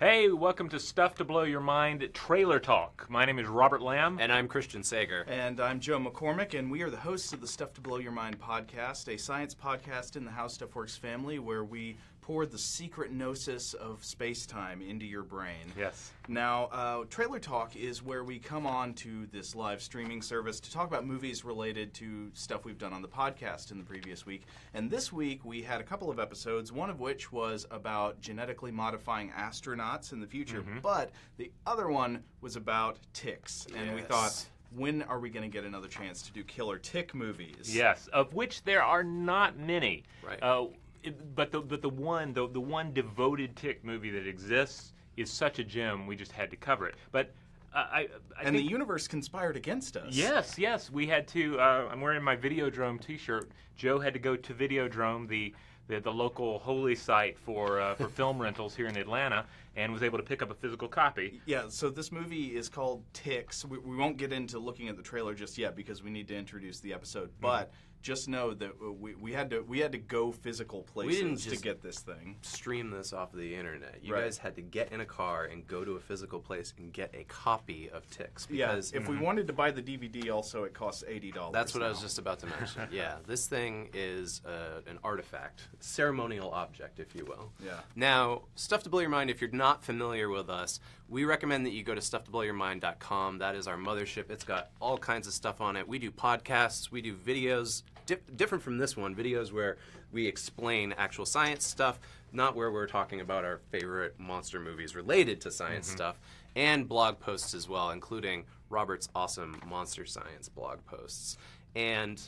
Hey, welcome to Stuff to Blow Your Mind Trailer Talk. My name is Robert Lamb. And I'm Christian Sager. And I'm Joe McCormick, and we are the hosts of the Stuff to Blow Your Mind podcast, a science podcast in the How Stuff Works family where we pour the secret gnosis of space-time into your brain. Yes. Now, Trailer Talk is where we come on to this live streaming service to talk about movies related to stuff we've done on the podcast in the previous week. And this week, we had a couple of episodes, one of which was about genetically modifying astronauts in the future, but the other one was about ticks. And we thought, when are we going to get another chance to do killer tick movies? Yes, of which there are not many. Right. But the one devoted tick movie that exists is such a gem. We just had to cover it. But I and think the universe conspired against us. Yes. We had to. I'm wearing my Videodrome T-shirt. Joe had to go to Videodrome, the local holy site for film rentals here in Atlanta, and was able to pick up a physical copy. Yeah, so this movie is called Ticks. We won't get into looking at the trailer just yet because we need to introduce the episode. But just know that we had to go physical places to get this thing. Stream this off of the internet. You guys had to get in a car and go to a physical place and get a copy of Ticks. Because if we wanted to buy the DVD, also it costs $80. That's what I was just about to mention. Yeah, this thing is an artifact, ceremonial object, if you will. Yeah. Now, Stuff to Blow Your Mind, if you're not familiar with us, we recommend that you go to stufftoblowyourmind.com. That is our mothership. It's got all kinds of stuff on it. We do podcasts. We do videos, different from this one, videos where we explain actual science stuff, not where we're talking about our favorite monster movies related to science stuff, and blog posts as well, including Robert's awesome monster science blog posts. And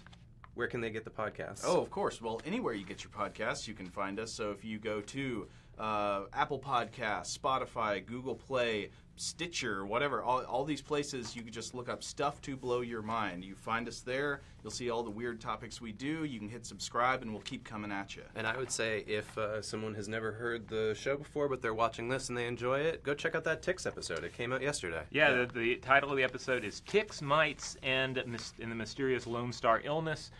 where can they get the podcast? Oh, of course. Well, anywhere you get your podcasts, you can find us. So if you go to Apple Podcasts, Spotify, Google Play, Stitcher, whatever, all these places, you can just look up Stuff to Blow Your Mind. You find us there. You'll see all the weird topics we do. You can hit subscribe, and we'll keep coming at you. And I would say if someone has never heard the show before, but they're watching this and they enjoy it, go check out that Ticks episode. It came out yesterday. Yeah, the title of the episode is Ticks, Mites, and the Mysterious Lone Star Illness.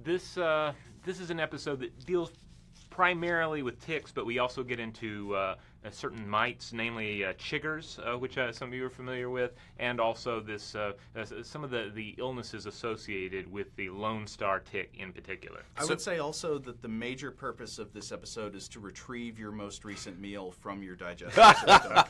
This is an episode that deals primarily with ticks, but we also get into certain mites, namely chiggers, which some of you are familiar with, and also some of the illnesses associated with the Lone Star tick in particular. I would say also that the major purpose of this episode is to retrieve your most recent meal from your digestive system.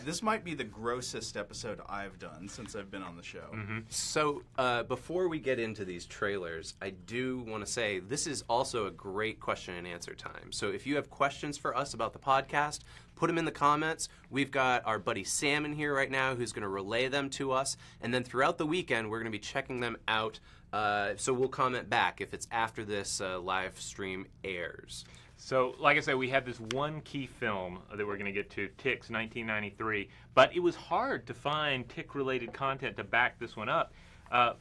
This might be the grossest episode I've done since I've been on the show. So before we get into these trailers, I do want to say this is also a great question and answer time. So if you have questions for us about the podcast, put them in the comments. We've got our buddy Sam in here right now who's going to relay them to us. And then throughout the weekend, we're going to be checking them out. So we'll comment back if it's after this live stream airs. So, like I said, we have this one key film that we're going to get to, Ticks, 1993. But it was hard to find tick-related content to back this one up.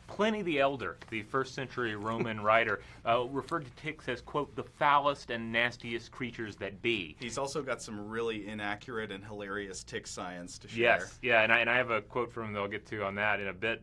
Pliny the Elder, the first century Roman writer, referred to ticks as, quote, the foulest and nastiest creatures that be. He's also got some really inaccurate and hilarious tick science to share. Yes, yeah, and I have a quote from him that I'll get to on that in a bit.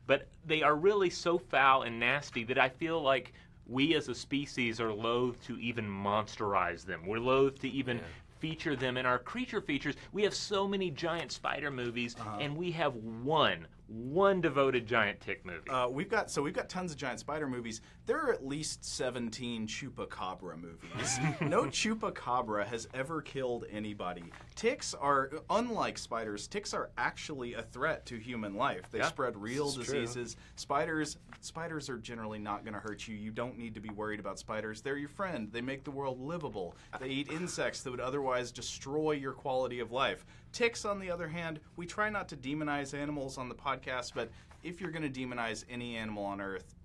But they are really so foul and nasty that I feel like we as a species are loath to even monsterize them. We're loath to even feature them in our creature features. We have so many giant spider movies, and we have one devoted giant tick movie. We've got tons of giant spider movies. There are at least 17 chupacabra movies. No chupacabra has ever killed anybody. Ticks are, unlike spiders, ticks are actually a threat to human life. They spread real diseases. Spiders are generally not going to hurt you. You don't need to be worried about spiders. They're your friend. They make the world livable. They eat insects that would otherwise destroy your quality of life. Ticks, on the other hand, we try not to demonize animals on the podcast, but if you're going to demonize any animal on Earth,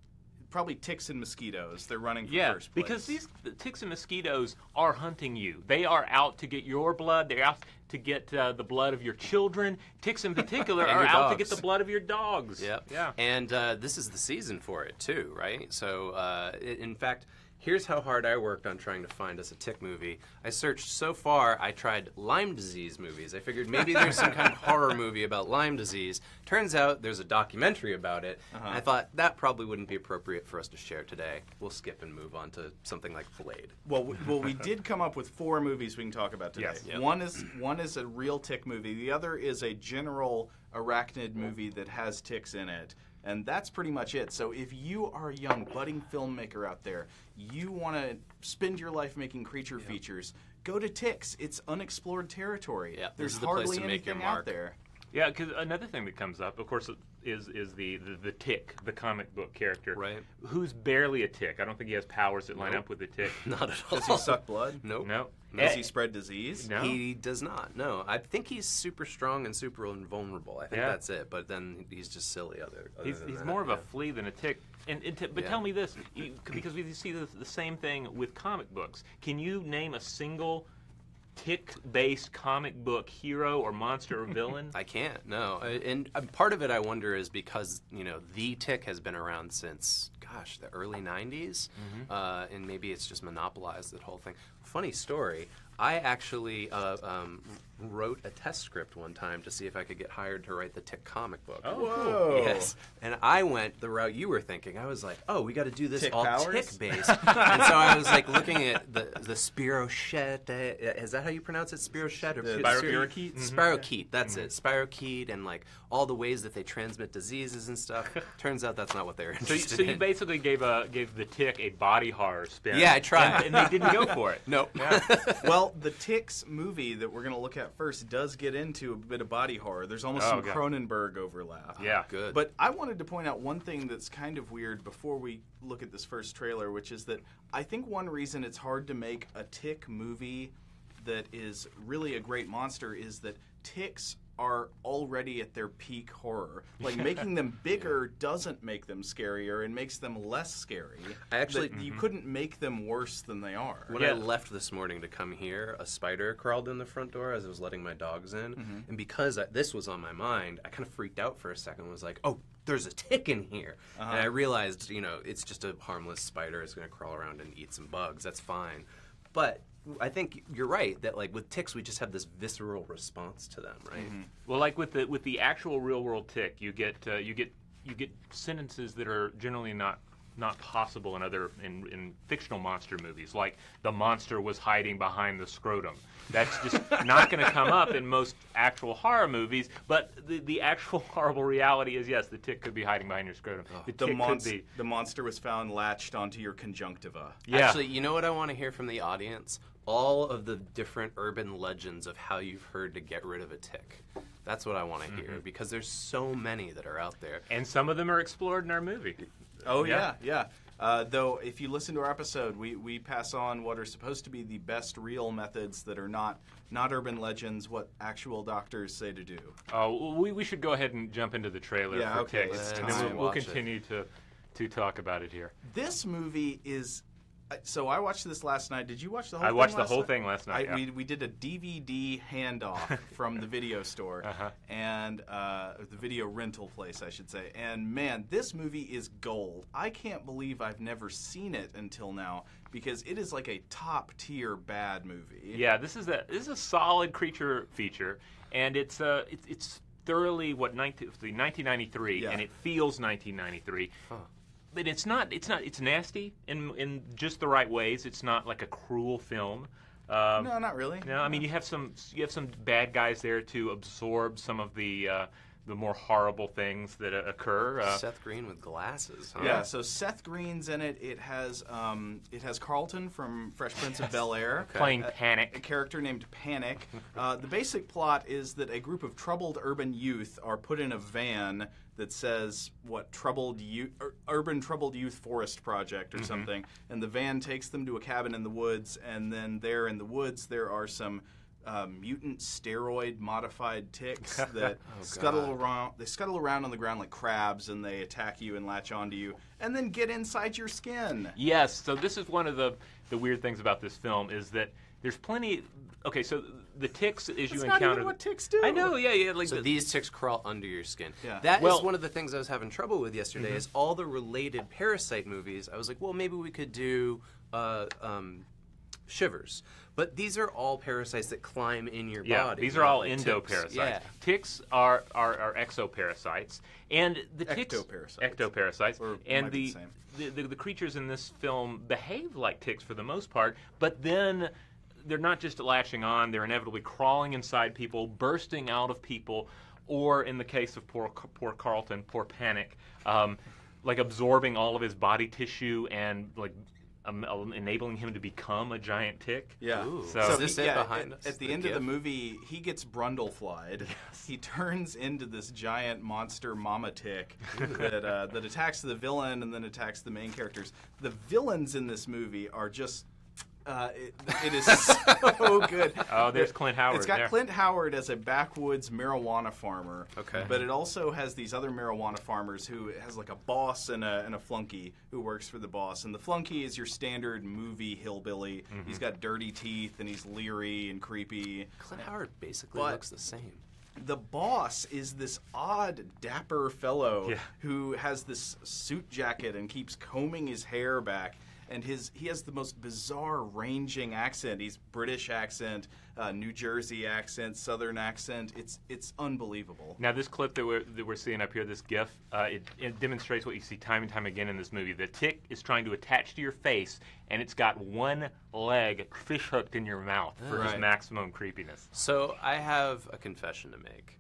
probably ticks and mosquitoes. They're running for first place. Because these ticks and mosquitoes are hunting you. They are out to get your blood. They're out to get the blood of your children. Ticks in particular are out to get the blood of your dogs. Yep. Yeah. And this is the season for it too, right? So, in fact, Here's how hard I worked on trying to find us a tick movie. I searched so far, I tried Lyme disease movies. I figured maybe there's some kind of horror movie about Lyme disease. Turns out there's a documentary about it. I thought that probably wouldn't be appropriate for us to share today. We'll skip and move on to something like Blade. Well, we did come up with 4 movies we can talk about today. Yes. Yep. One is a real tick movie. The other is a general arachnid movie that has ticks in it. And that's pretty much it. So if you are a young, budding filmmaker out there, you want to spend your life making creature features, go to Ticks. It's unexplored territory. Yep, There's this is the place hardly to make your anything out mark. there. Yeah, because another thing that comes up, of course, is the Tick, the comic book character. Right. Who's barely a Tick. I don't think he has powers that line up with the Tick. Not at all. Does he suck blood? Nope. No. Does he spread disease? No. He does not. No, I think he's super strong and super invulnerable. I think that's it. But then he's just silly. He's than that, more of a flea than a tick. But Yeah. tell me this, because we see the same thing with comic books. Can you name a single tick-based comic book hero or monster or villain? I can't. No, and part of it I wonder is because the tick has been around since the early '90s, and maybe it's just monopolized the whole thing. Funny story. I actually wrote a test script one time to see if I could get hired to write the Tick comic book. Oh, Whoa. Yes, and I went the route you were thinking. I was like, oh, we got to do this Tick all powers? tick-based. And so I was like looking at the Spirochete. Is that how you pronounce it? Spirochete? Or Spirocheete? Spirocheete, that's it. Spirocheete, and like all the ways that they transmit diseases and stuff. Turns out that's not what they're interested So you in. basically gave the Tick a body horror spin. Yeah, I tried. And they didn't go for it. Nope. Well, the Ticks movie that we're going to look at first does get into a bit of body horror. There's almost some okay. Cronenberg overlap. Yeah. Good. But I wanted to point out one thing that's kind of weird before we look at this first trailer, which is that I think one reason it's hard to make a tick movie that is really a great monster is that ticks are already at their peak horror. Like, making them bigger doesn't make them scarier and makes them less scary. You couldn't make them worse than they are. When I left this morning to come here, a spider crawled in the front door as I was letting my dogs in. And because this was on my mind, I kind of freaked out for a second and was like, oh, there's a tick in here. And I realized, it's just a harmless spider. It's going to crawl around and eat some bugs. That's fine. But I think you're right that like with ticks we just have this visceral response to them, right? Well, like with the actual real world tick, you get sentences that are generally not possible in fictional monster movies. Like the monster was hiding behind the scrotum. That's just not going to come up in most actual horror movies. But the actual horrible reality is, yes, the tick could be hiding behind your scrotum. The monster was found latched onto your conjunctiva. Yeah. Actually, you know what I want to hear from the audience? All of the different urban legends of how you've heard to get rid of a tick. That's what I want to hear, because there's so many that are out there. And some of them are explored in our movie. Oh, yeah. Though, if you listen to our episode, we pass on what are supposed to be the best real methods that are not urban legends, what actual doctors say to do. Oh, we should go ahead and jump into the trailer for okay. ticks, It's and time. then we'll continue to talk about it here. This movie is... So I watched this last night. Did you watch the whole thing? I watched the last whole night? thing last night. We did a DVD handoff from the video store and the video rental place, I should say. And man, this movie is gold. I can't believe I've never seen it until now because it is like a top tier bad movie. Yeah, this is a solid creature feature, and it's thoroughly 1993, and it feels 1993. But it's not. It's nasty in just the right ways. It's not like a cruel film. No, not really. No, I mean you have some bad guys there to absorb some of the more horrible things that occur. Seth Green with glasses. Huh? Yeah, so Seth Green's in it. It has Carlton from Fresh Prince of Bel-Air playing Panic. A character named Panic. The basic plot is that a group of troubled urban youth are put in a van that says Urban Troubled Youth Forest Project or something, and the van takes them to a cabin in the woods, and then there in the woods there are some mutant steroid modified ticks that scuttle around. They scuttle around on the ground like crabs, and they attack you and latch onto you, and then get inside your skin. Yes. So this is one of the weird things about this film is that There's plenty. Okay, so the ticks as That's you not encounter. even what ticks do. I know, yeah. Like So these ticks crawl under your skin. Yeah. That is Well- one of the things I was having trouble with yesterday. Is all the related parasite movies. I was like, well, maybe we could do shivers. But these are all parasites that climb in your yeah, body. these are all Ticks. endoparasites. Yeah. Ticks are exoparasites, and the ticks Ectoparasites. Or and might be the creatures in this film behave like ticks for the most part, but then they're not just latching on; they're inevitably crawling inside people, bursting out of people, or in the case of poor Carlton, poor Panic, like absorbing all of his body tissue and like enabling him to become a giant tick. Yeah. Ooh. So- Is this it behind us? At the The end of the gif? movie, he gets Brundleflied. He turns into this giant monster mama tick that attacks the villain and then attacks the main characters. The villains in this movie are just... it is so good. Oh, there's Clint Howard. It's got there. Clint Howard as a backwoods marijuana farmer. Okay. But it also has these other marijuana farmers who has like a boss and a flunky who works for the boss. And the flunky is your standard movie hillbilly. Mm-hmm. He's got dirty teeth and he's leery and creepy. Clint Howard basically But- looks the same. The boss is this odd, dapper fellow Yeah. who has this suit jacket and keeps combing his hair back. And he has the most bizarre ranging accent. He's British accent, New Jersey accent, Southern accent. It's unbelievable. Now, this clip that we're seeing up here, this GIF, it demonstrates what you see time and time again in this movie. The tick is trying to attach to your face, and it's got one leg fish hooked in your mouth for Right. just maximum creepiness. So I have a confession to make.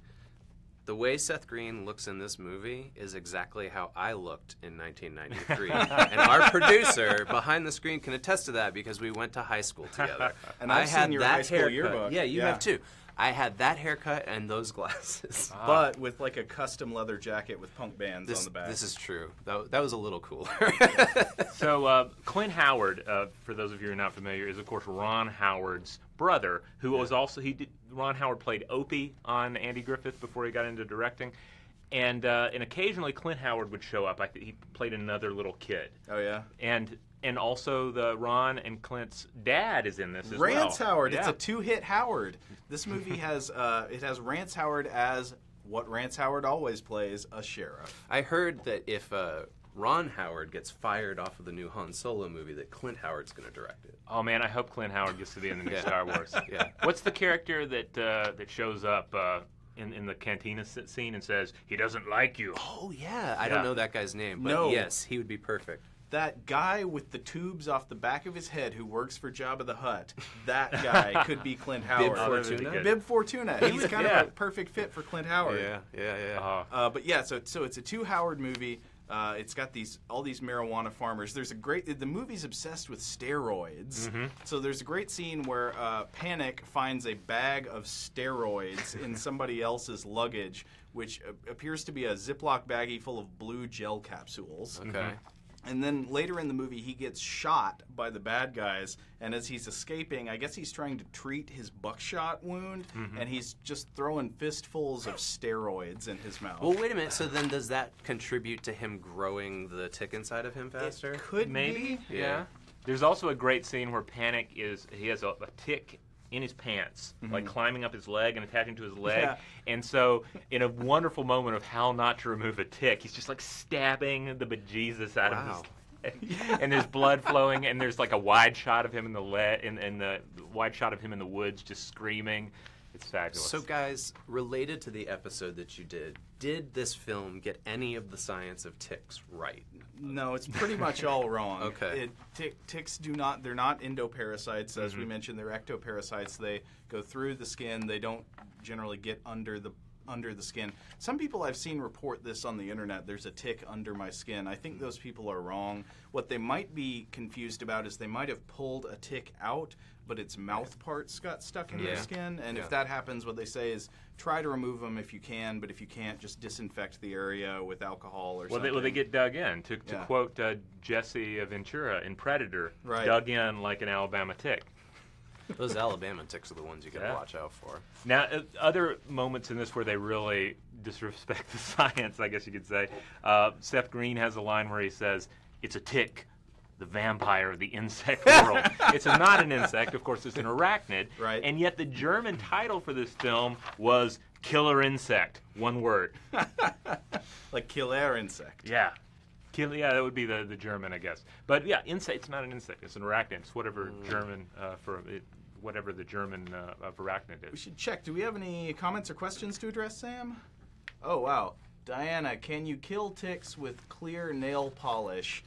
The way Seth Green looks in this movie is exactly how I looked in 1993. And our producer behind the screen can attest to that because we went to high school together. And I've seen your high school haircut. yearbook. Yeah, you Yeah. have too. I had that haircut and those glasses. But with like a custom leather jacket with punk bands on the back. This is true. That was a little cooler. So Quinn Howard, for those of you who are not familiar, is of course Ron Howard's brother, who was also Ron Howard played Opie on Andy Griffith before he got into directing, and occasionally Clint Howard would show up. I think he played another little kid, Oh yeah. and also the Ron and Clint's dad is in this as well. Rance Howard. Yeah. It's a two-hit Howard. This movie has Rance Howard as what Rance Howard always plays, a sheriff. I heard that if Ron Howard gets fired off of the new Han Solo movie, that Clint Howard's going to direct it. Oh man, I hope Clint Howard gets to be in the new Yeah. Star Wars. Yeah. What's the character that shows up in the cantina scene and says he doesn't like you? Oh, yeah. I Yeah. don't know that guy's name, but No. yes, he would be perfect. That guy with the tubes off the back of his head who works for Jabba the Hutt, that guy could be Clint Howard. Oh, that would be Fortuna? good. Bib Fortuna. He's kind Yeah. of a perfect fit for Clint Howard. Yeah. But yeah, so it's a two Howard movie. It's got all these marijuana farmers. The movie's obsessed with steroids. So there's a great scene where Panic finds a bag of steroids in somebody else's luggage, which appears to be a Ziploc baggie full of blue gel capsules. Okay. And then later in the movie, he gets shot by the bad guys, and as he's escaping, I guess he's trying to treat his buckshot wound, and he's just throwing fistfuls of steroids in his mouth. Well, wait a minute. So then does that contribute to him growing the tick inside of him faster? It could Maybe. be. Yeah. There's also a great scene where Panic he has a tick in his pants, like climbing up his leg and attaching to his leg. Yeah. And so, in a wonderful moment of how not to remove a tick, he's just like stabbing the bejesus out of his leg. And there's blood flowing, and there's like a wide shot of him in the wide shot of him in the woods, just screaming. It's fabulous. So, guys, related to the episode that you did this film get any of the science of ticks right? No, it's pretty much all wrong. Okay. Ticks they're not endoparasites. As we mentioned, they're ectoparasites. They go through the skin. They don't generally get under the skin. Some people I've seen report this on the internet, there's a tick under my skin. I think those people are wrong. What they might be confused about is they might have pulled a tick out, but its mouth parts got stuck in their skin. And if that happens, what they say is try to remove them if you can, but if you can't, just disinfect the area with alcohol or something. Well, they get dug in. To Yeah. quote Jesse Ventura in Predator, Right. dug in like an Alabama tick. Those Alabama ticks are the ones you got to Yeah. watch out for. Now, other moments in this where they really disrespect the science, I guess you could say. Seth Green has a line where he says, "It's a tick. the vampire of the insect world. It's not an insect, of course, it's an arachnid. Right. And yet the German title for this film was Killer Insect, one word. Like killer insect. Yeah. Yeah, that would be the German, I guess. But yeah, insect. It's not an insect. It's an arachnid. It's whatever German whatever the German of arachnid is. We should check. Do we have any comments or questions to address, Sam? Oh wow, Diana, can you kill ticks with clear nail polish?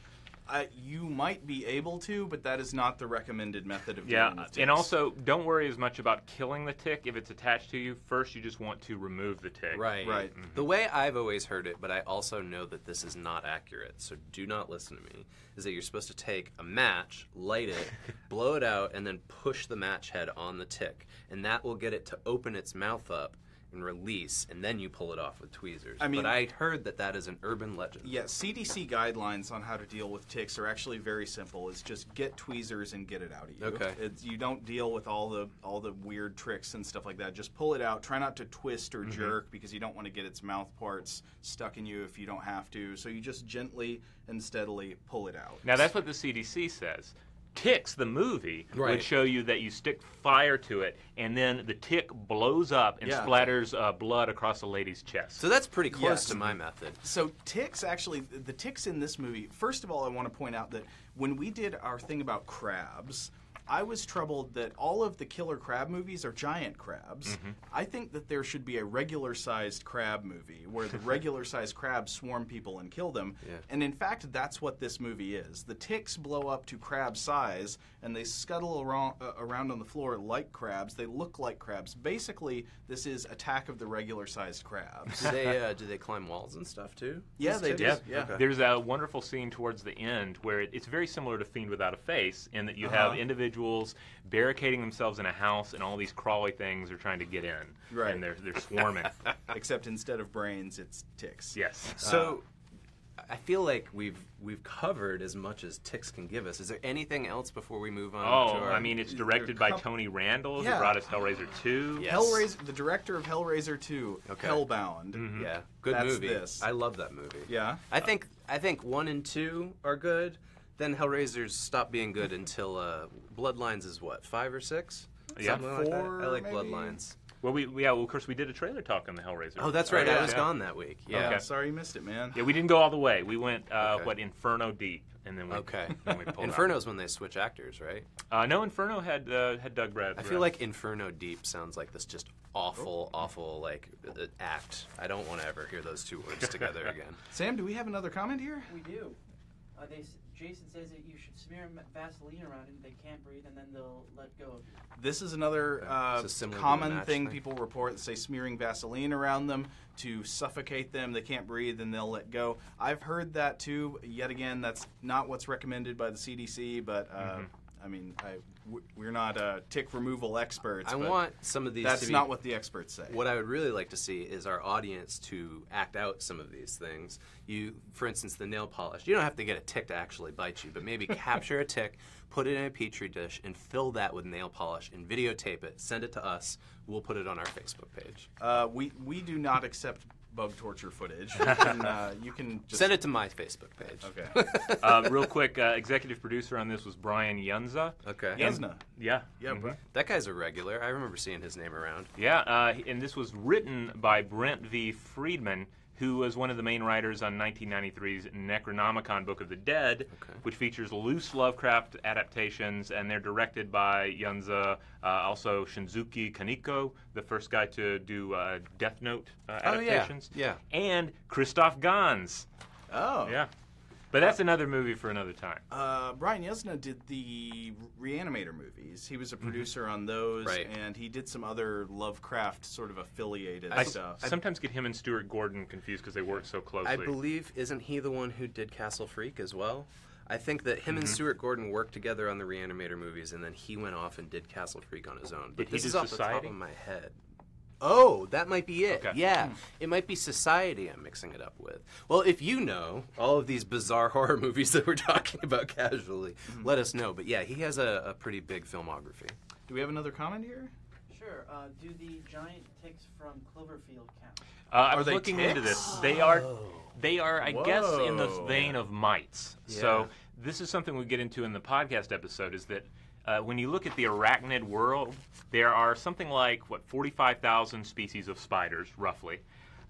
You might be able to, but that is not the recommended method of dealing with ticks. And also, don't worry as much about killing the tick if it's attached to you. First, you just want to remove the tick. Right. Mm-hmm. The way I've always heard it, but I also know that this is not accurate, so do not listen to me, is that you're supposed to take a match, light it, blow it out, and then push the match head on the tick. And that will get it to open its mouth up and release, and then you pull it off with tweezers. But I heard that is an urban legend. Yeah, CDC guidelines on how to deal with ticks are actually very simple. It's just get tweezers and get it out of you. Okay. You don't deal with all the weird tricks and stuff like that. Just pull it out. Try not to twist or jerk because you don't want to get its mouth parts stuck in you if you don't have to. So you just gently and steadily pull it out. Now, that's what the CDC says. Ticks, the movie, would show you that you stick fire to it, and then the tick blows up and splatters blood across a lady's chest. So that's pretty close to my method. So ticks, actually, the ticks in this movie, first of all, I want to point out that when we did our thing about crabs, I was troubled that all of the killer crab movies are giant crabs. I think that there should be a regular-sized crab movie where the regular-sized crabs swarm people and kill them. Yeah. And in fact, that's what this movie is. The ticks blow up to crab size, and they scuttle around on the floor like crabs. They look like crabs. Basically, this is Attack of the Regular-Sized Crabs. Do they climb walls and stuff, too? Yeah, they do. Yeah. Okay. There's a wonderful scene towards the end where it's very similar to Fiend Without a Face in that you have individuals barricading themselves in a house and all these crawly things are trying to get in. Right. And they're swarming. Except instead of brains, it's ticks. Yes. So I feel like we've covered as much as ticks can give us. Is there anything else before we move on? Oh, to our... I mean, it's directed by Tony Randall, who brought us Hellraiser 2. Yes. Hellraiser, the director of Hellraiser 2, Hellbound. Yeah, good That's movie. this. I love that movie. Yeah. I think 1 and 2 are good. Then Hellraisers stop being good until Bloodlines is what, 5 or 6? Yeah. Something like that. 4 I like maybe? Bloodlines. Well, of course, we did a trailer talk on the Hellraiser. Oh, that's right. Yeah. I was gone that week. Yeah. Okay. Sorry you missed it, man. Yeah, we didn't go all the way. We went, Inferno deep, and then we then we pulled Inferno's when they switch actors, right? No, Inferno had Doug Bradford. I feel like Inferno Deep sounds like this just awful like act. I don't want to ever hear those two words together again. Sam, do we have another comment here? We do. Jason says that you should smear Vaseline around it, they can't breathe, and then they'll let go of you. This is another So similar to the common match thing thing. people report, say smearing Vaseline around them to suffocate them. They can't breathe and they'll let go. I've heard that too. Yet again, that's not what's recommended by the CDC, but I mean, we're not tick removal experts. I but want some of these that's to be... not what the experts say. What I would really like to see is our audience to act out some of these things. For instance, the nail polish. You don't have to get a tick to actually bite you, but maybe capture a tick, put it in a petri dish, and fill that with nail polish and videotape it. Send it to us. We'll put it on our Facebook page. We do not accept bug torture footage. You can just Send it to my Facebook page. Okay. real quick, executive producer on this was Brian Yunza. Okay. Yuzna. Yeah. Yeah, bro. That guy's a regular. I remember seeing his name around. Yeah, and this was written by Brent V. Friedman, who was one of the main writers on 1993's Necronomicon Book of the Dead, which features loose Lovecraft adaptations, and they're directed by Yunza, also Shinzuki Kaneko, the first guy to do Death Note adaptations, and Christoph Gans. Oh. Yeah. But that's another movie for another time. Brian Yuzna did the Reanimator movies. He was a producer on those, and he did some other Lovecraft sort of affiliated stuff. I sometimes get him and Stuart Gordon confused because they work so closely. I believe, isn't he the one who did Castle Freak as well? I think that him and Stuart Gordon worked together on the Reanimator movies, and then he went off and did Castle Freak on his own. But Did he this do is off Society? the top of my head. Oh, that might be it. Okay. Yeah. It might be Society I'm mixing it up with. Well, if you know all of these bizarre horror movies that we're talking about casually, let us know. But yeah, he has a pretty big filmography. Do we have another comment here? Sure. Do the giant ticks from Cloverfield count? I Are was they looking ticks? into this. They are, I guess, in the vein of mites. Yeah. So this is something we get into in the podcast episode, is that when you look at the arachnid world, there are something like, 45,000 species of spiders, roughly.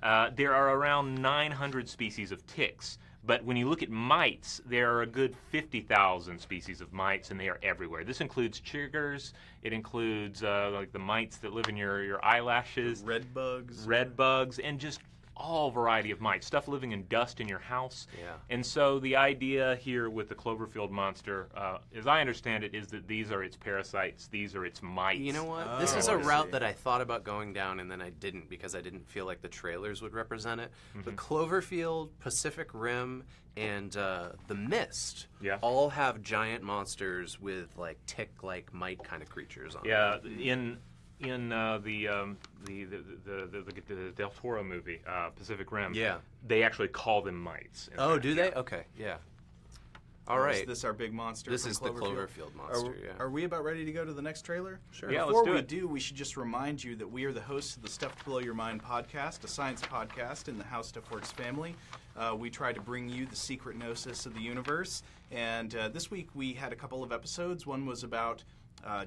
There are around 900 species of ticks. But when you look at mites, there are a good 50,000 species of mites, and they are everywhere. This includes chiggers. It includes like the mites that live in your eyelashes. Red bugs. Red bugs, and just all variety of mites. Stuff living in dust in your house. Yeah. And so the idea here with the Cloverfield monster, as I understand it, is that these are its parasites. These are its mites. You know what? Oh, This is I a route see. that I thought about going down, and then I didn't because I didn't feel like the trailers would represent it. But Cloverfield, Pacific Rim, and The Mist Yeah. all have giant monsters with like tick-like mite kind of creatures on Yeah, them. in the Del Toro movie, Pacific Rim, Yeah. they actually call them mites. in Oh, fact. do they? Okay, yeah. All Is right. this our big monster? This from is the Cloverfield? Cloverfield monster, yeah. Are we about ready to go to the next trailer? Sure. Yeah, let's Before do we it. do, we should just remind you that we are the hosts of the Stuff to Blow Your Mind podcast, a science podcast in the How Stuff Works family. We try to bring you the secret gnosis of the universe. And this week we had a couple of episodes. One was about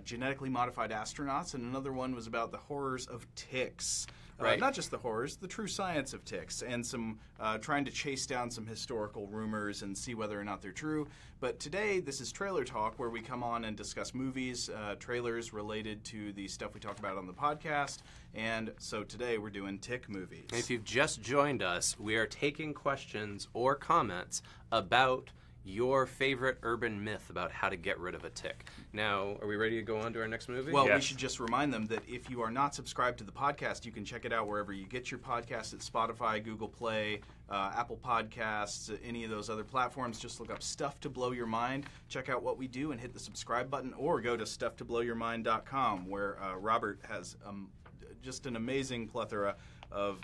genetically modified astronauts, and another one was about the horrors of ticks. Right. Not just the horrors, the true science of ticks, and some trying to chase down some historical rumors and see whether or not they're true. But today, this is Trailer Talk, where we come on and discuss movies, trailers related to the stuff we talk about on the podcast. And so today, we're doing tick movies. If you've just joined us, we are taking questions or comments about your favorite urban myth about how to get rid of a tick. Now, are we ready to go on to our next movie? Well, we Yes. should just remind them that if you are not subscribed to the podcast, you can check it out wherever you get your podcasts at Spotify, Google Play, Apple Podcasts, any of those other platforms. Just look up Stuff to Blow Your Mind. Check out what we do and hit the subscribe button, or go to stufftoblowyourmind.com, where Robert has just an amazing plethora of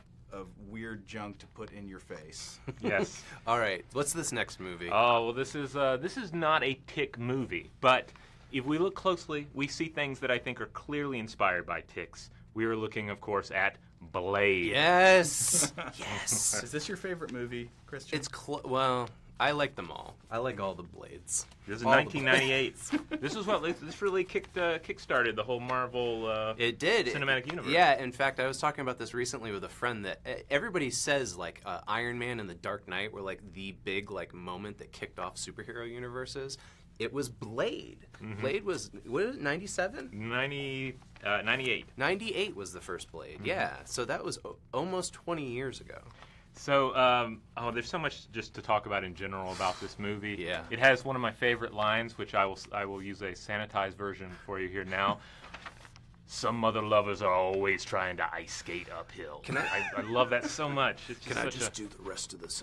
weird junk to put in your face. Yes. All right, what's this next movie? Oh, well, this is not a tick movie, but if we look closely, we see things that I think are clearly inspired by ticks. We are looking, of course, at Blade. Yes! Yes! Is this your favorite movie, Christian? It's, well, I like them all. I like all the Blades. This is All the 1998. This really kick-started the whole Marvel It did. cinematic universe. Yeah, in fact, I was talking about this recently with a friend that everybody says, like, Iron Man and The Dark Knight were, like, the big, like, moment that kicked off superhero universes. It was Blade. Blade was, what is it, 97? 98. 98 was the first Blade, yeah. So that was almost 20 years ago. So, there's so much just to talk about in general about this movie. Yeah. It has one of my favorite lines, which I will use a sanitized version for you here now. Some mother lovers are always trying to ice skate uphill. I love that so much. It's just do the rest of this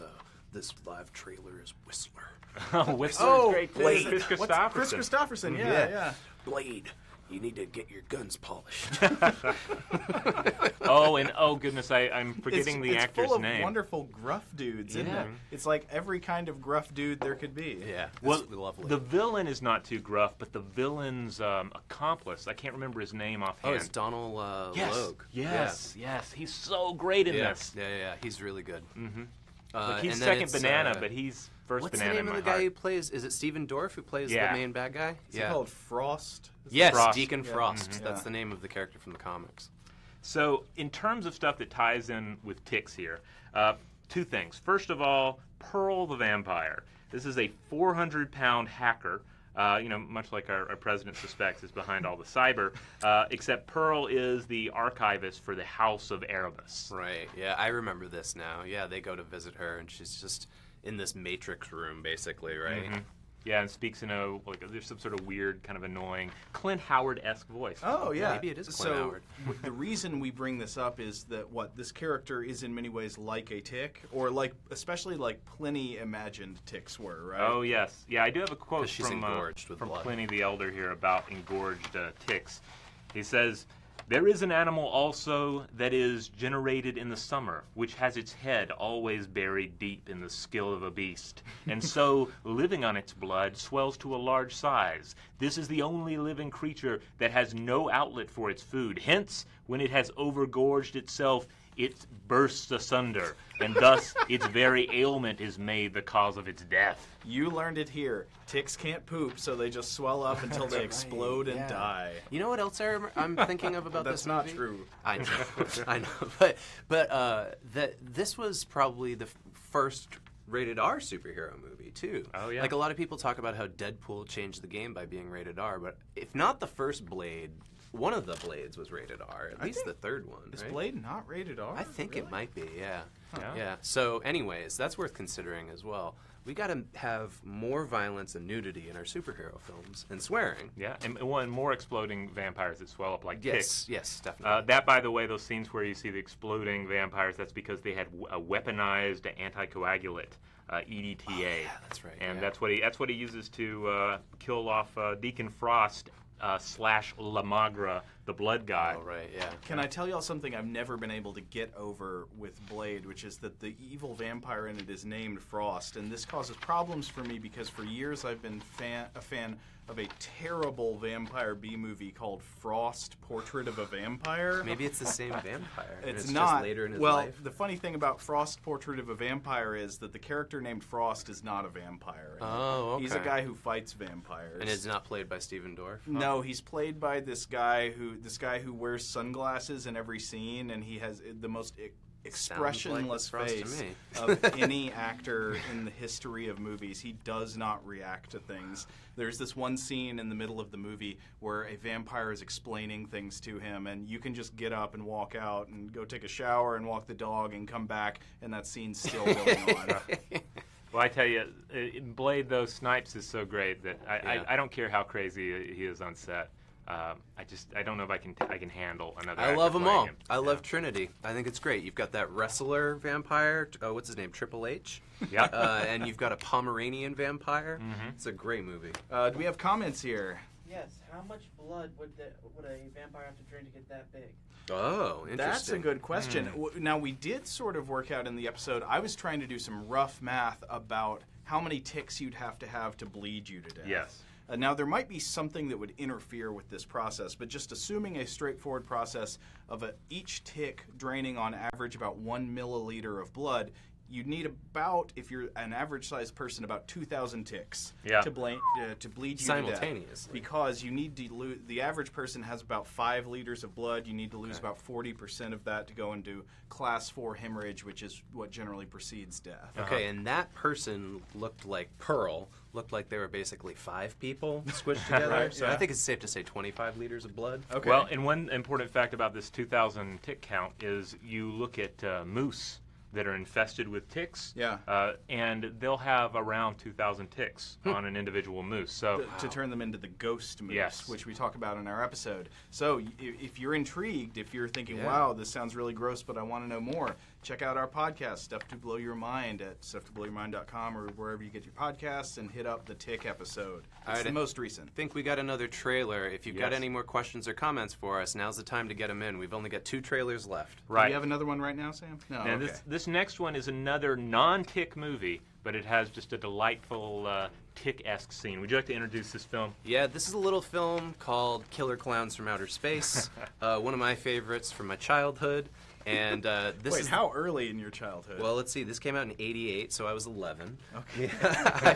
live trailer as Whistler? Whistler's great too. Blade. Chris Chris Christopherson. Christopherson, yeah. Blade, you need to get your guns polished. Oh goodness, I'm forgetting the actor's full of name. wonderful gruff dudes, isn't Yeah. it? It's like every kind of gruff dude there could be. Yeah, Well, that's lovely. the villain is not too gruff, but the villain's accomplice, I can't remember his name offhand. it's Donald yes, Logue. yes, he's so great in Yeah. this. Yeah, he's really good. Like he's and then second it's, banana, but he's first what's banana the name in of my the guy heart. who plays? Is it Stephen Dorff who plays Yeah. the main bad guy? Is it called Frost? Yes, Frost. Deacon Yeah. Frost. Mhm. That's Yeah. the name of the character from the comics. So, in terms of stuff that ties in with ticks here, two things. First of all, Pearl the vampire. This is a 400-pound hacker. Much like our president suspects, is behind all the cyber. Except Pearl is the archivist for the House of Erebus. Right. Yeah, I remember this now. Yeah, they go to visit her, and she's just in this matrix room, basically, right? Mhm. Yeah, and speaks in there's some sort of weird, kind of annoying Quinn Howard-esque voice. Oh, yeah. Maybe it is Quinn so, Howard. The reason we bring this up is that this character is in many ways like a tick, or especially like Pliny imagined ticks were, right? Oh, yes. Yeah, I do have a quote 'Cause she's from engorged with blood. Pliny the Elder here about engorged ticks. He says, "There is an animal also that is generated in the summer, which has its head always buried deep in the skill of a beast, and so, living on its blood, swells to a large size. This is the only living creature that has no outlet for its food. Hence, when it has overgorged itself, it bursts asunder, and thus its very ailment is made the cause of its death. You learned it here. Ticks can't poop, so they just swell up until they explode and die. You know what else I'm thinking of about That's this not movie? true. I know, I know. But that this was probably the first rated R superhero movie too. Oh yeah. Like a lot of people talk about how Deadpool changed the game by being rated R, but if not the first Blade, one of the Blades was rated R. At least the third one. Is right? Blade not rated R? I think it might be. Yeah. Yeah. Yeah. So, anyways, that's worth considering as well. We got to have more violence and nudity in our superhero films and swearing. Yeah, and more exploding vampires that swell up like ticks. Yes, definitely. That, by the way, those scenes where you see the exploding vampires, that's because they had a weaponized anticoagulant, EDTA. Oh, yeah, that's right. And yeah. that's what he uses to kill off Deacon Frost / Lamagra, the blood god. Oh, right, yeah. Can I tell y'all something I've never been able to get over with Blade, which is that the evil vampire in it is named Frost, and this causes problems for me because for years I've been a fan of a terrible vampire B-movie called Frost, Portrait of a Vampire. Maybe it's the same vampire. It's not. not. Later in his well, life. the funny thing about Frost, Portrait of a Vampire is that the character named Frost is not a vampire. Oh, okay. He's a guy who fights vampires. And it's not played by Stephen Dorff? No, he's played by this guy who wears sunglasses in every scene, and he has the most expressionless Sounds like face Frost to me. of any actor in the history of movies. He does not react to things. There's this one scene in the middle of the movie where a vampire is explaining things to him, and you can just get up and walk out and go take a shower and walk the dog and come back, and that scene's still going on. Well, I tell you, in Blade, though, Snipes is so great that I don't care how crazy he is on set. I don't know if I can handle another. I actor love them playing all. him. I love Trinity. I think it's great. You've got that wrestler vampire. What's his name? Triple H. Yeah. And you've got a Pomeranian vampire. Mhm. It's a great movie. Do we have comments here? Yes. How much blood would a vampire have to drink to get that big? Oh, interesting. That's a good question. Now, we did sort of work out in the episode. I was trying to do some rough math about how many ticks you'd have to bleed you to death. Yes. Now, there might be something that would interfere with this process, but just assuming a straightforward process of each tick draining on average about 1 milliliter of blood, you'd need about, if you're an average-sized person, about 2,000 ticks to bleed you to death. Simultaneously. Because you need to lose, the average person has about 5 liters of blood. You need to lose about 40% of that to go into class 4 hemorrhage, which is what generally precedes death. Okay, and that person looked like Pearl. Looked like they were basically 5 people squished together. Right, So yeah. I think it's safe to say 25 liters of blood. Okay. Well, and one important fact about this 2,000 tick count is you look at moose that are infested with ticks, and they'll have around 2,000 ticks on an individual moose. So to turn them into the ghost moose, Yes. which we talk about in our episode. So if you're intrigued, if you're thinking, Yeah. wow, this sounds really gross, but I want to know more, check out our podcast, Stuff to Blow Your Mind, at stufftoblowyourmind.com or wherever you get your podcasts, and hit up the tick episode. It's All right, the most recent. I think we got another trailer. If you've got Yes. any more questions or comments for us, now's the time to get them in. We've only got 2 trailers left. Do right. you have another one right now, Sam? No, Now, okay. this next one is another non-tick movie, but it has just a delightful tick-esque scene. Would you like to introduce this film? Yeah, this is a little film called Killer Clowns from Outer Space. One of my favorites from my childhood. And this Wait, is how early in your childhood? Well, let's see. This came out in '88, so I was 11. Okay.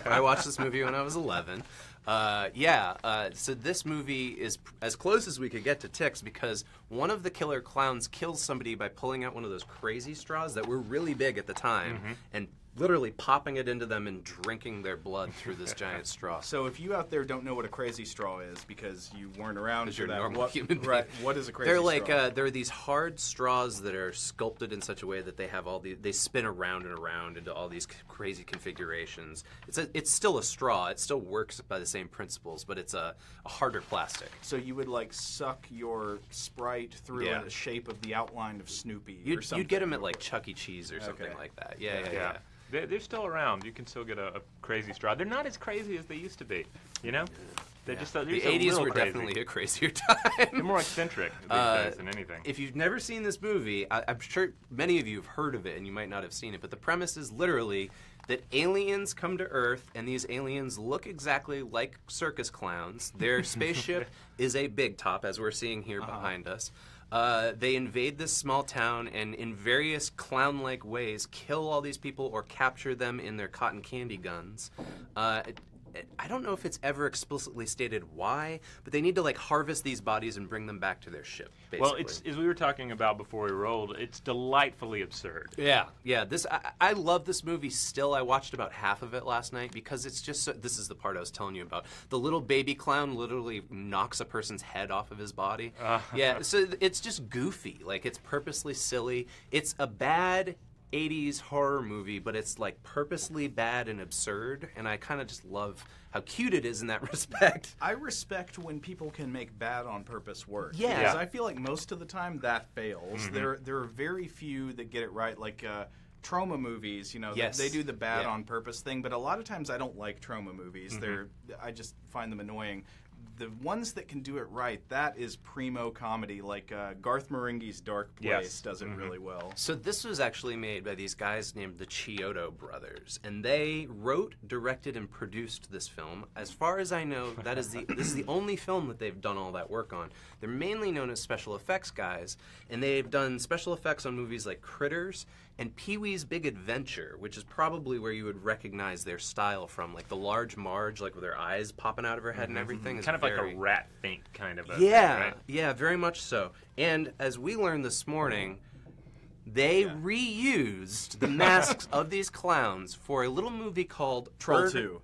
I watched this movie when I was 11. So this movie is as close as we could get to ticks because one of the killer clowns kills somebody by pulling out one of those crazy straws that were really big at the time and literally popping it into them and drinking their blood through this giant straw. So if you out there don't know what a crazy straw is because you weren't around Because for you're a that, normal what, human being. right, what is a crazy They're like straw? there are these hard straws that are sculpted in such a way that they have they spin around and around into all these crazy configurations. It's still a straw. It still works by the same principles, but it's a harder plastic. So you would like suck your Sprite through Yeah. a shape of the outline of Snoopy or You'd something. get them at like Chuck E. Cheese or something Okay. like that. Yeah. They're still around. You can still get a crazy straw. They're not as crazy as they used to be, you know? They're just The they're just 80s little were crazy. definitely a crazier time. They're more eccentric these days than anything. If you've never seen this movie, I'm sure many of you have heard of it and you might not have seen it, but the premise is literally that aliens come to Earth and these aliens look exactly like circus clowns. Their spaceship is a big top, as we're seeing here behind us. They invade this small town and in various clown-like ways kill all these people or capture them in their cotton candy guns. I don't know if it's ever explicitly stated why, but they need to like harvest these bodies and bring them back to their ship, basically. Well, it's, as we were talking about before we rolled, it's delightfully absurd. Yeah. I love this movie still. I watched about half of it last night because it's just so, this is the part I was telling you about. The little baby clown literally knocks a person's head off of his body. Yeah, so it's just goofy. Like, it's purposely silly. It's a bad 80s horror movie, but it's like purposely bad and absurd, and I kind of just love how cute it is in that respect. I respect when people can make bad on purpose work. Yeah. Because I feel like most of the time that fails. There are very few that get it right, like trauma movies, you know, Yes. they do the bad Yeah. on purpose thing, but a lot of times I don't like trauma movies. I just find them annoying. The ones that can do it right, that is primo comedy, like Garth Marenghi's Dark Place does it really well. So this was actually made by these guys named the Chiodo brothers, and they wrote, directed, and produced this film. As far as I know, this is the only film that they've done all that work on. They're mainly known as special effects guys, and they've done special effects on movies like Critters and Pee-wee's Big Adventure, which is probably where you would recognize their style from, like the large Marge, like with her eyes popping out of her head and everything. Is Kind of like a rat think kind of a yeah, thing, right? yeah, very much so. And as we learned this morning, they reused the masks of these clowns for a little movie called Troll 2.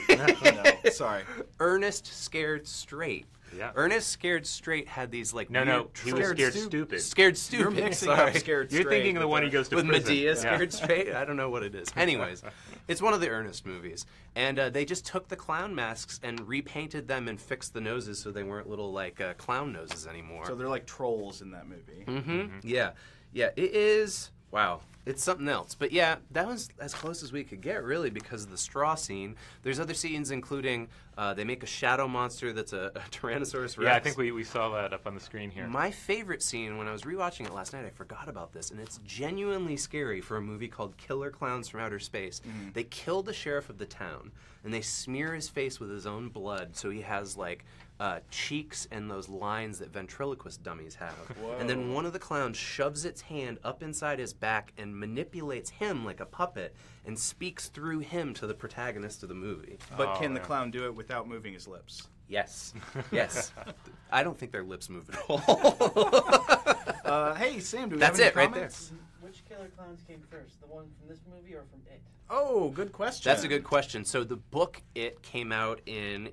No, sorry. Ernest Scared Straight. Yeah. Ernest Scared Straight had these like No, weird he was scared stupid. Scared Stupid. You're mixing sorry. up Scared You're Straight thinking of the one he goes to with prison. Medea Yeah. Scared Straight. I don't know what it is. Anyways, it's one of the Ernest movies, and they just took the clown masks and repainted them and fixed the noses so they weren't little like clown noses anymore. So they're like trolls in that movie. Yeah, it is. Wow, it's something else. But yeah, that was as close as we could get, really, because of the straw scene. There's other scenes, including they make a shadow monster that's a Tyrannosaurus Rex. Yeah, I think we saw that up on the screen here. My favorite scene, when I was rewatching it last night, I forgot about this, and it's genuinely scary for a movie called Killer Clowns from Outer Space. They kill the sheriff of the town, and they smear his face with his own blood, so he has, like, cheeks and those lines that ventriloquist dummies have. And then one of the clowns shoves its hand up inside his back and manipulates him like a puppet and speaks through him to the protagonist of the movie. But can the clown do it without moving his lips? Yes. Yes. I don't think their lips move at all. Hey, Sam, do we That's have any it right there. comments? Which killer clowns came first? The one from this movie or from It? Oh, good question. That's a good question. So the book, It, came out in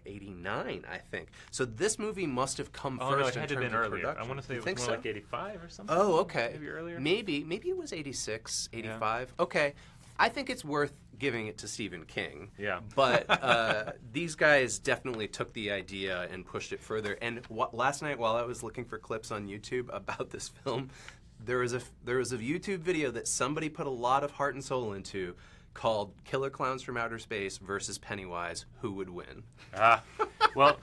89, I think. So this movie must have come Oh, first no, it in had to have terms been of earlier. production. I want to say You it was think more so? like 85 or something. Oh, okay. Maybe earlier? Maybe it was 86, 85. Okay. I think it's worth giving it to Stephen King. Yeah. But these guys definitely took the idea and pushed it further. And last night, while I was looking for clips on YouTube about this film, there was a YouTube video that somebody put a lot of heart and soul into called Killer Clowns from Outer Space versus Pennywise. Who would win? Well,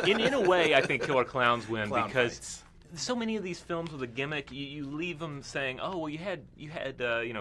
in a way, I think Killer Clowns win Clown because fights. so many of these films with a gimmick, you leave them saying, "Oh, well, you had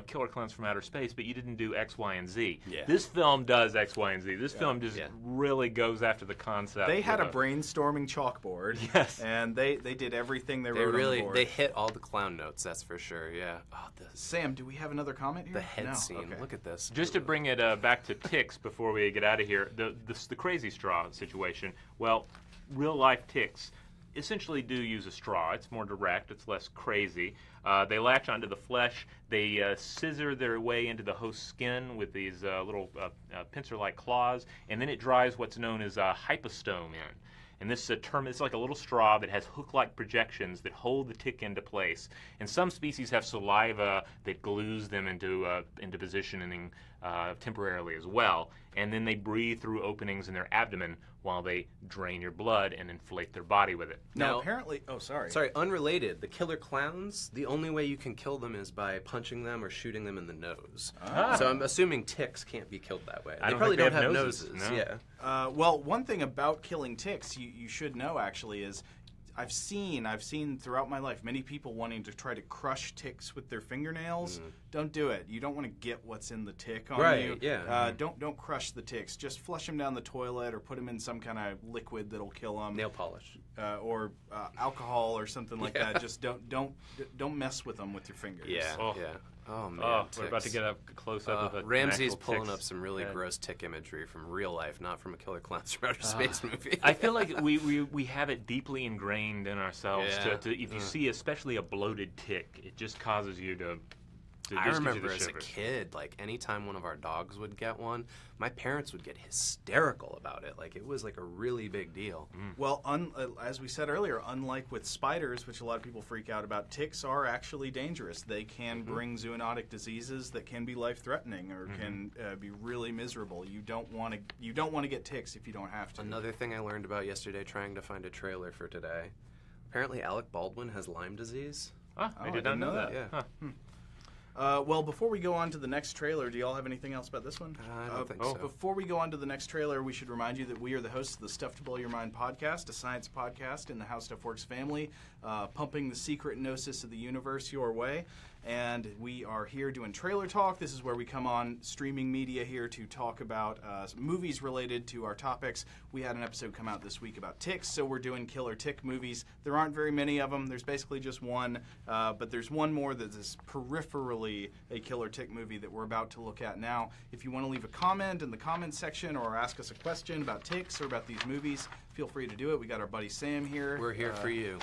Killer Clowns from Outer Space, but you didn't do X, Y, and Z." Yeah. This film does X, Y, and Z. This film just really goes after the concept. They had a with brainstorming chalkboard. Yes. And they did everything they They wrote on the board. they hit all the clown notes, that's for sure, yeah. Oh, Sam, do we have another comment here? the head No. scene, Okay. look at this. Just to bring it back to ticks before we get out of here, the crazy straw situation. Well, real life ticks essentially do use a straw. It's more direct. It's less crazy. They latch onto the flesh. They scissor their way into the host's skin with these little pincer-like claws, and then it drives what's known as hypostome in. And this term is like a little straw that has hook-like projections that hold the tick into place. And some species have saliva that glues them into positioning temporarily as well. And then they breathe through openings in their abdomen while they drain your blood and inflate their body with it. Now, Now- apparently... Oh, sorry. Sorry, unrelated. The killer clowns, the only way you can kill them is by punching them or shooting them in the nose. So I'm assuming ticks can't be killed that way. I They don't probably think don't they have have noses. noses, no. Yeah. Well, one thing about killing ticks you should know, actually, is I've seen throughout my life many people wanting to try to crush ticks with their fingernails. Don't do it. You don't want to get what's in the tick on you. Yeah. Don't crush the ticks. Just flush them down the toilet or put them in some kind of liquid that'll kill them. Nail polish. Or alcohol or something like that. Just don't mess with them with your fingers. Yeah. Oh. Yeah. Oh man, we're about to get a close-up of a Ramsey's actual pulling tick's up some really head. gross tick imagery from real life, not from a Killer Clowns from Outer Space movie. I feel like we have it deeply ingrained in ourselves. Yeah. If you see especially a bloated tick, it just causes you to I just gives you remember the as a shivers. kid, like anytime one of our dogs would get one, my parents would get hysterical about it. Like it was like a really big deal. Well, as we said earlier, unlike with spiders, which a lot of people freak out about, ticks are actually dangerous. They can bring zoonotic diseases that can be life-threatening or can be really miserable. You don't want to get ticks if you don't have to. Another thing I learned about yesterday trying to find a trailer for today. Apparently Alec Baldwin has Lyme disease. I did not know that. Yeah. Huh. Well, before we go on to the next trailer, do y'all have anything else about this one? I don't think so. Before we go on to the next trailer, we should remind you that we are the hosts of the Stuff to Blow Your Mind podcast, a science podcast in the How Stuff Works family, pumping the secret gnosis of the universe your way. And we are here doing trailer talk. This is where we come on streaming media here to talk about movies related to our topics. We had an episode come out this week about ticks, so we're doing killer tick movies. There aren't very many of them. There's basically just one, but there's one more that is peripherally a killer tick movie that we're about to look at now. If you want to leave a comment in the comment section or ask us a question about ticks or about these movies, feel free to do it. We got our buddy Sam here. We're here for you.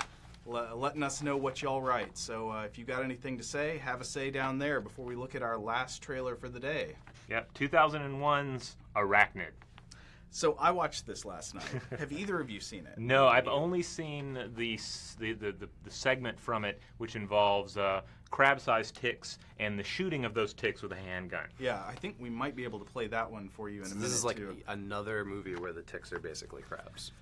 Letting us know what y'all write. So if you got anything to say, have a say down there before we look at our last trailer for the day. Yep, 2001's Arachnid. So I watched this last night. Have either of you seen it? No, I've only seen the segment from it, which involves crab-sized ticks and the shooting of those ticks with a handgun. Yeah, I think we might be able to play that one for you in a minute. This is like too. another movie where the ticks are basically crabs.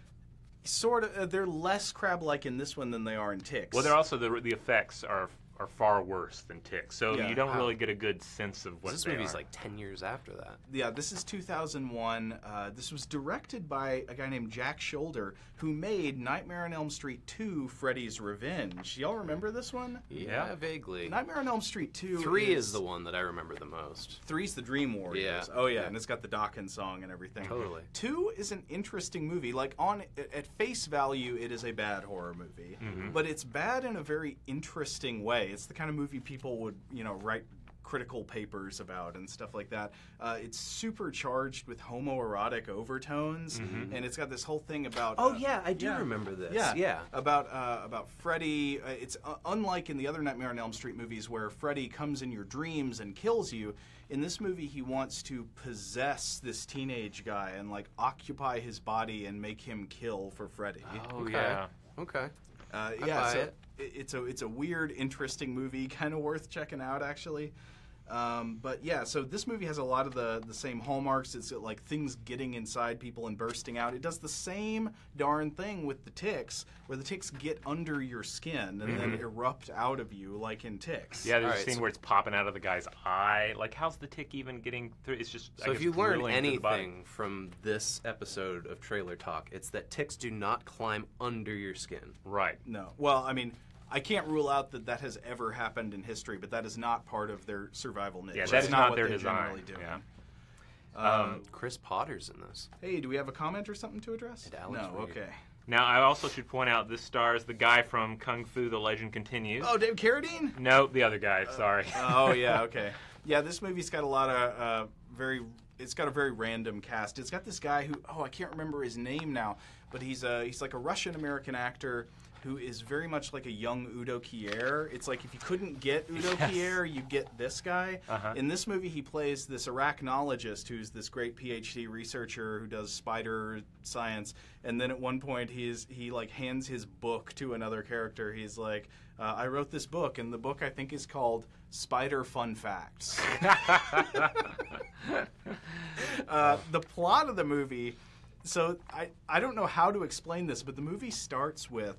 Sort of. They're less crab-like in this one than they are in ticks. Well, they're also the effects are far worse than ticks, so Yeah. you don't really get a good sense of what This they movie's are. like 10 years after that. Yeah, this is 2001. This was directed by a guy named Jack Shoulder, who made Nightmare on Elm Street 2, Freddy's Revenge. Y'all remember this one? Yeah, vaguely. Nightmare on Elm Street 2 3 is the one that I remember the most. 3's the Dream Warriors. Yeah. Oh, yeah, Yeah. and it's got the Dawkins song and everything. Totally. 2 is an interesting movie. Like, at face value, it is a bad horror movie. But it's bad in a very interesting way. It's the kind of movie people would, write critical papers about and stuff like that. It's super charged with homoerotic overtones, and it's got this whole thing about... Oh, yeah, I do remember this. Yeah. About Freddy. It's unlike in the other Nightmare on Elm Street movies where Freddy comes in your dreams and kills you. In this movie, he wants to possess this teenage guy and occupy his body and make him kill for Freddy. Oh, Okay. yeah. Okay. Yeah, so it. it's a weird, interesting movie, kind of worth checking out actually. But yeah, so this movie has a lot of the same hallmarks. It's like things getting inside people and bursting out. It does the same darn thing with the ticks, where the ticks get under your skin and then erupt out of you, like in ticks. Yeah, there's Alright, a scene so- where it's popping out of the guy's eye. Like, how's the tick even getting through? It's just So if you learn drilling through the body. anything from this episode of Trailer Talk, it's that ticks do not climb under your skin. Right. No. Well, I mean, I can't rule out that has ever happened in history, but that is not part of their survival niche. Yeah, That's that's not what their they design. generally do. Yeah. Chris Potter's in this. Hey, do we have a comment or something to address? It Alex No, Reed. okay. Now, I also should point out this stars the guy from Kung Fu: The Legend Continues. Oh, Dave Carradine? No, the other guy. Sorry. Oh, yeah, okay. Yeah, this movie's got a lot of it's got a very random cast. It's got this guy who, I can't remember his name now, but he's like a Russian-American actor who is very much like a young Udo Kier. It's like if you couldn't get Udo Kier, you get this guy. In this movie, he plays this arachnologist who's this great PhD researcher who does spider science. And then at one point, he hands his book to another character. He's like, I wrote this book, and the book I think is called Spider Fun Facts. The plot of the movie, so I don't know how to explain this, but the movie starts with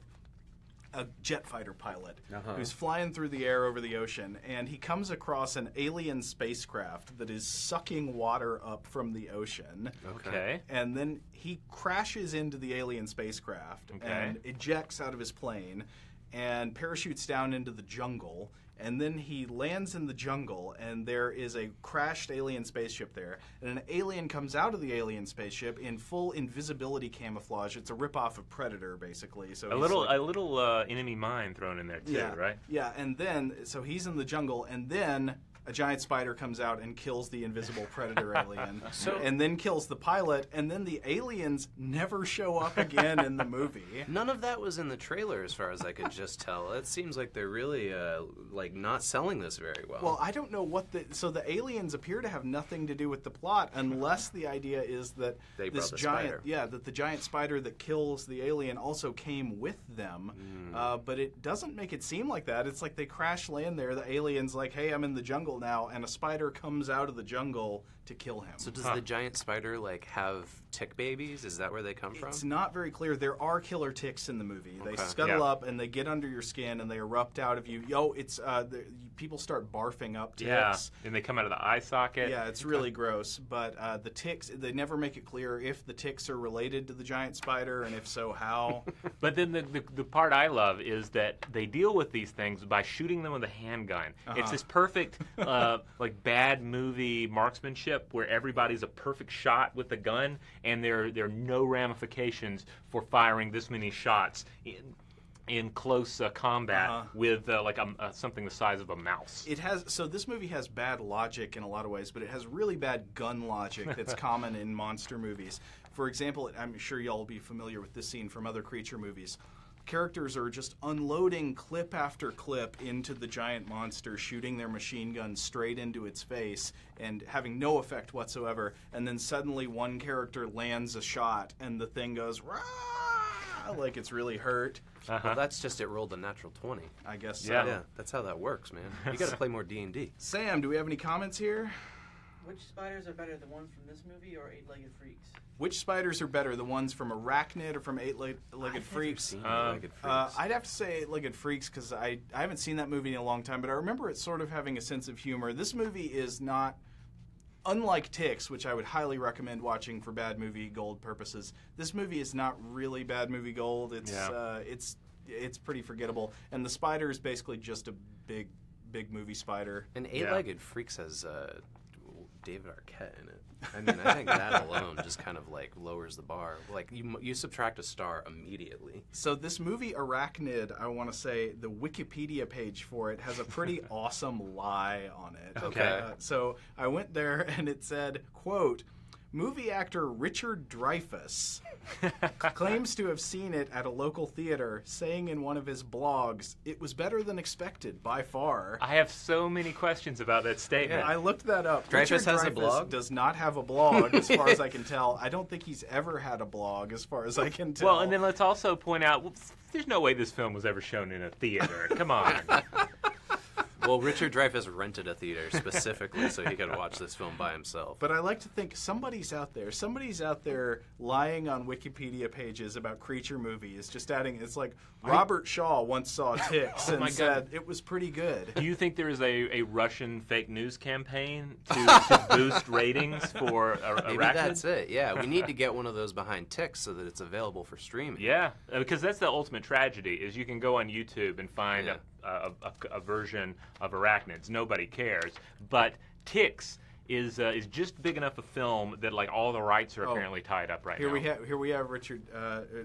a jet fighter pilot who's flying through the air over the ocean, and he comes across an alien spacecraft that is sucking water up from the ocean. Okay. And then he crashes into the alien spacecraft and ejects out of his plane and parachutes down into the jungle. And then he lands in the jungle, and there is a crashed alien spaceship there. And an alien comes out of the alien spaceship in full invisibility camouflage. It's a ripoff of Predator, basically. So a little enemy mine thrown in there too, right? Yeah, and then so he's in the jungle, and then a giant spider comes out and kills the invisible Predator alien, and then kills the pilot, and then the aliens never show up again in the movie. None of that was in the trailer, as far as I could just tell. It seems like they're really not selling this very well. Well, I don't know what so the aliens appear to have nothing to do with the plot, unless the idea is that this giant, that the giant spider that kills the alien also came with them. But it doesn't make it seem like that. It's like they crash land there. The alien's like, "Hey, I'm in the jungle now," and a spider comes out of the jungle to kill him. So does the giant spider have tick babies? Is that where they come from? It's not very clear. There are killer ticks in the movie. They scuttle up and they get under your skin and they erupt out of you. People start barfing up ticks. Yeah, and they come out of the eye socket. Yeah, it's really gross. But the ticks, they never make it clear if the ticks are related to the giant spider, and if so, how. But then the part I love is that they deal with these things by shooting them with a handgun. It's this perfect bad movie marksmanship where everybody's a perfect shot with the gun, and there are no ramifications for firing this many shots in close combat with something the size of a mouse. This movie has bad logic in a lot of ways, but it has really bad gun logic that's common in monster movies. For example, I'm sure y'all will be familiar with this scene from other creature movies. Characters are just unloading clip after clip into the giant monster, shooting their machine gun straight into its face and having no effect whatsoever. And then suddenly one character lands a shot and the thing goes, "Rah!" like it's really hurt. Well, that's just it rolled a natural 20. I guess so. Yeah, that's how that works, man. You got to play more D&D. Sam, do we have any comments here? Which spiders are better, the ones from this movie or Eight-Legged Freaks? Which spiders are better, the ones from Arachnid or from Eight-Legged Freaks? Eight-Legged Freaks. I'd have to say Eight-Legged Freaks because I haven't seen that movie in a long time, but I remember it sort of having a sense of humor. This movie is not, unlike Ticks, which I would highly recommend watching for bad movie gold purposes. This movie is not really bad movie gold. It's pretty forgettable, and the spider is basically just a big movie spider. And Eight-Legged Freaks has David Arquette in it. I mean, I think that alone just kind of lowers the bar. You subtract a star immediately. So this movie Arachnid, I want to say the Wikipedia page for it has a pretty awesome lie on it. Okay. So I went there and it said, quote, "Movie actor Richard Dreyfuss claims to have seen it at a local theater, saying in one of his blogs, 'It was better than expected, by far.'" I have so many questions about that statement. Yeah, I looked that up. Dreyfuss has a Dreyfuss blog? does not have a blog, as far as I can tell. I don't think he's ever had a blog, as far as I can tell. Well, and then let's also point out, there's no way this film was ever shown in a theater. Come on. Well, Richard Dreyfuss rented a theater specifically so he could watch this film by himself. But I like to think somebody's out there lying on Wikipedia pages about creature movies, just adding, it's like Robert Shaw once saw Ticks and said it was pretty good. Do you think there is a Russian fake news campaign to boost ratings for Arachnid? Maybe that's it, yeah. We need to get one of those behind Ticks so that it's available for streaming. Yeah, because that's the ultimate tragedy, is you can go on YouTube and find a version of Arachnids. Nobody cares. But Ticks is just big enough a film that all the rights are apparently tied up right now. Here we have Richard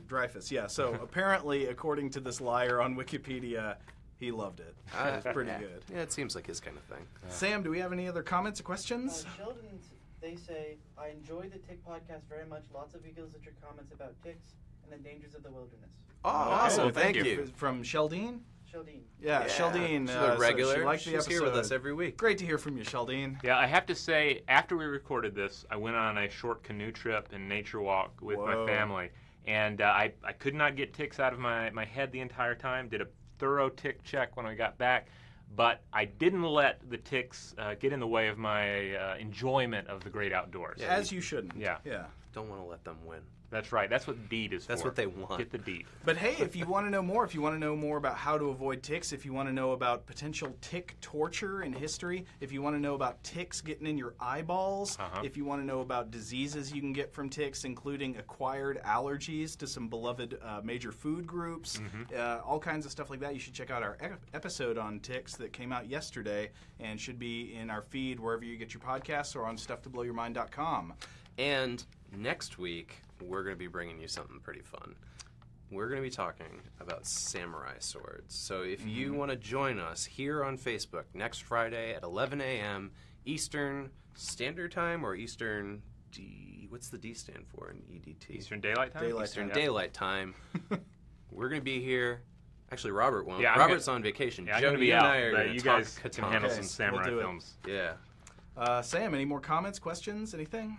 Dreyfuss. Yeah, so apparently, according to this liar on Wikipedia, he loved it. It's pretty good. Yeah, it seems like his kind of thing. Sam, do we have any other comments or questions? Sheldon, they say, "I enjoy the Tick podcast very much. Lots of egocentric comments about ticks and the dangers of the wilderness." Oh, awesome. Thank you. From Sheldine? Sheldine. Yeah, Sheldine. She's a regular. So she liked the She's episode. here with us every week. Great to hear from you, Sheldine. Yeah, I have to say, after we recorded this, I went on a short canoe trip and nature walk with my family. And I could not get ticks out of my head the entire time. Did a thorough tick check when I got back. But I didn't let the ticks get in the way of my enjoyment of the great outdoors. Yeah, as you shouldn't. Yeah. Yeah. Don't want to let them win. That's right. That's what DEET is for. That's what they want. Get the DEET. But hey, if you want to know more, about how to avoid ticks, if you want to know about potential tick torture in history, if you want to know about ticks getting in your eyeballs, if you want to know about diseases you can get from ticks, including acquired allergies to some beloved major food groups, all kinds of stuff like that, you should check out our episode on ticks that came out yesterday and should be in our feed wherever you get your podcasts or on StuffToBlowYourMind.com. And next week, we're going to be bringing you something pretty fun. We're going to be talking about samurai swords. So if you want to join us here on Facebook next Friday at 11 a.m. Eastern Standard Time or Eastern what's the D stand for in EDT? Eastern Daylight Time? Eastern Daylight Time. We're going to be here. Actually, Robert won't. Yeah, Robert's on vacation. Yeah, I'm Joe, going to be you out. and I are But going you to talk guys can Catan. handle Okay, some samurai we'll do it. films. Yeah. Sam, any more comments, questions, anything?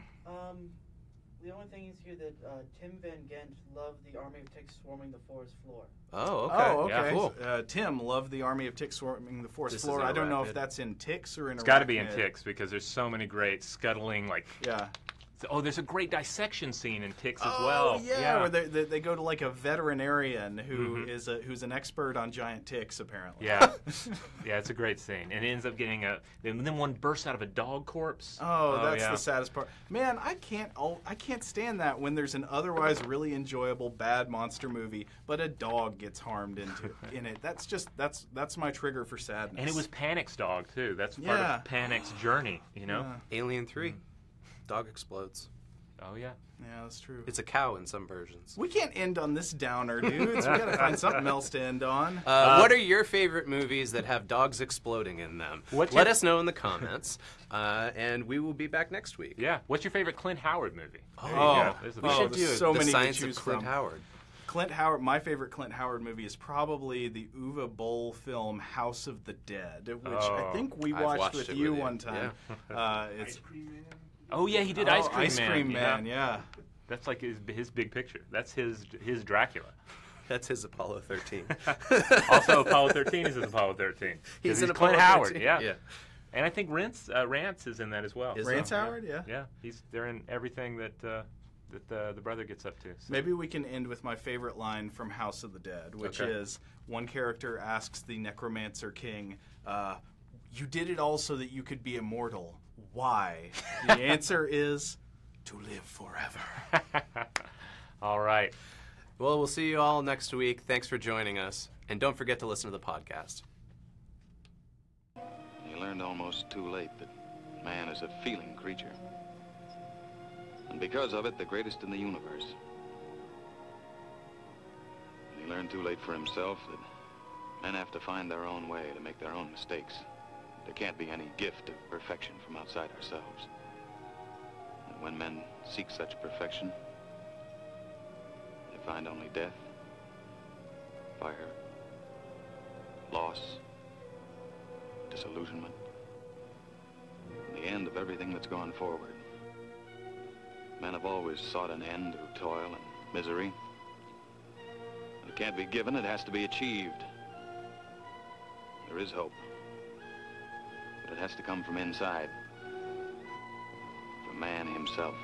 The only thing is here that Tim Van Gent loved the army of ticks swarming the forest floor. Oh, okay. Oh, okay. Yeah, cool. Tim loved the army of ticks swarming the forest This floor. is I don't know if Arachnid. that's in ticks or in It's got to be in Arachnid. Ticks because there's so many great scuttling, like... Yeah. Oh, there's a great dissection scene in Ticks as Oh, well. yeah, where they go to like a veterinarian who is who's an expert on giant ticks, apparently. Yeah. Yeah, it's a great scene. And it ends up getting and then one bursts out of a dog corpse. Oh, that's yeah. the saddest part. Man, I can't stand that when there's an otherwise really enjoyable bad monster movie, but a dog gets harmed in it. That's my trigger for sadness. And it was Panic's dog, too. That's part Yeah. of Panic's journey, you know? Yeah. Alien 3. Dog explodes. Oh, yeah. Yeah, that's true. It's a cow in some versions. We can't end on this downer, dudes. We gotta find something else to end on. What are your favorite movies that have dogs exploding in them? Let us know in the comments, and we will be back next week. Yeah. What's your favorite Clint Howard movie? Oh, There's a we big should one. do so the many to Science choose of Clint from. Howard. Clint Howard, my favorite Clint Howard movie is probably the Uwe Boll film House of the Dead, which I think we I've watched watched with it you with you. one time. It's Oh, yeah, he did Ice Cream Man. Man, yeah. That's like his big picture. That's his Dracula. That's his Apollo 13. Also, Apollo 13 is his Apollo 13. He's He's in Clint Apollo Howard, 13. yeah. And I think Rance is in that as well. Is Rance he? Howard, yeah. Yeah, they're in everything that the brother gets up to. So. Maybe we can end with my favorite line from House of the Dead, which is one character asks the Necromancer King, you did it all so that you could be immortal. Why? The answer is to live forever. All right. Well, we'll see you all next week. Thanks for joining us. And don't forget to listen to the podcast. He learned almost too late that man is a feeling creature. And because of it, the greatest in the universe. And he learned too late for himself that men have to find their own way to make their own mistakes. There can't be any gift of perfection from outside ourselves. And when men seek such perfection, they find only death, fire, loss, disillusionment, and the end of everything that's gone forward. Men have always sought an end through toil and misery. If it can't be given, it has to be achieved. There is hope, but it has to come from inside, from man himself.